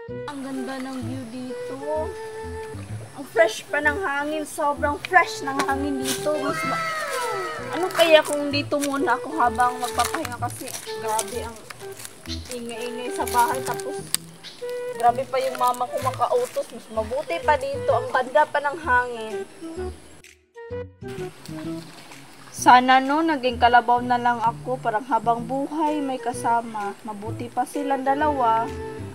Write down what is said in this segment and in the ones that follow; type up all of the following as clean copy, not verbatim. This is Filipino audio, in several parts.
Ang ganda ng view dito. Ang fresh pa ng hangin. Sobrang fresh ng hangin dito. Ano kaya kung dito muna ako habang magpapahinga kasi grabe ang ingay-ingay sa bahay. Tapos grabe pa yung mama ko makautos. Mas mabuti pa dito. Ang ganda pa ng hangin. Sana no, naging kalabaw na lang ako. Parang habang buhay may kasama. Mabuti pa silang dalawa.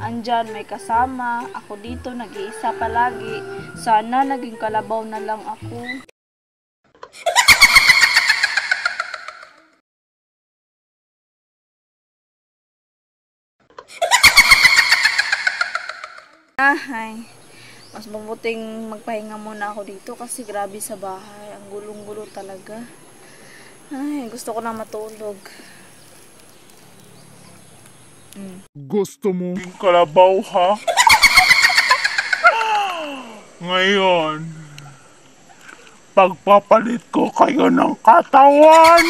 Andyan may kasama. Ako dito nag-iisa palagi. Sana naging kalabaw na lang ako. Ahay. Mas mabuting magpahinga muna ako dito kasi grabe sa bahay. Ang gulong-gulo talaga. Ay, gusto ko na matulog. Gusto mo yung kalabaw, ha? Ngayon, pagpapalit ko kayo ng katawan.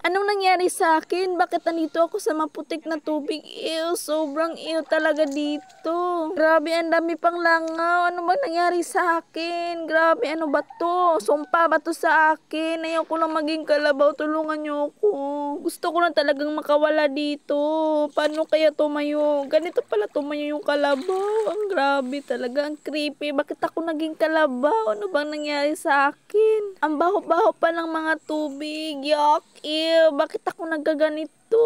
Anong nangyari sa akin? Bakit nandito ako sa maputik na tubig? Ew, sobrang ew talaga dito. Grabe, ang dami pang langaw. Ano ba nangyari sa akin? Grabe, ano ba to? Sumpa ba to sa akin? Ayaw ko lang maging kalabaw. Tulungan niyo ako. Gusto ko na talagang makawala dito. Paano kaya tumayo? Ganito pala tumayo yung kalabaw. Ang grabe talaga. Ang creepy. Bakit ako naging kalabaw? Ano bang nangyari sa akin? Ang baho-baho pa ng mga tubig. Yuck. Ew, bakit ako nagaganito?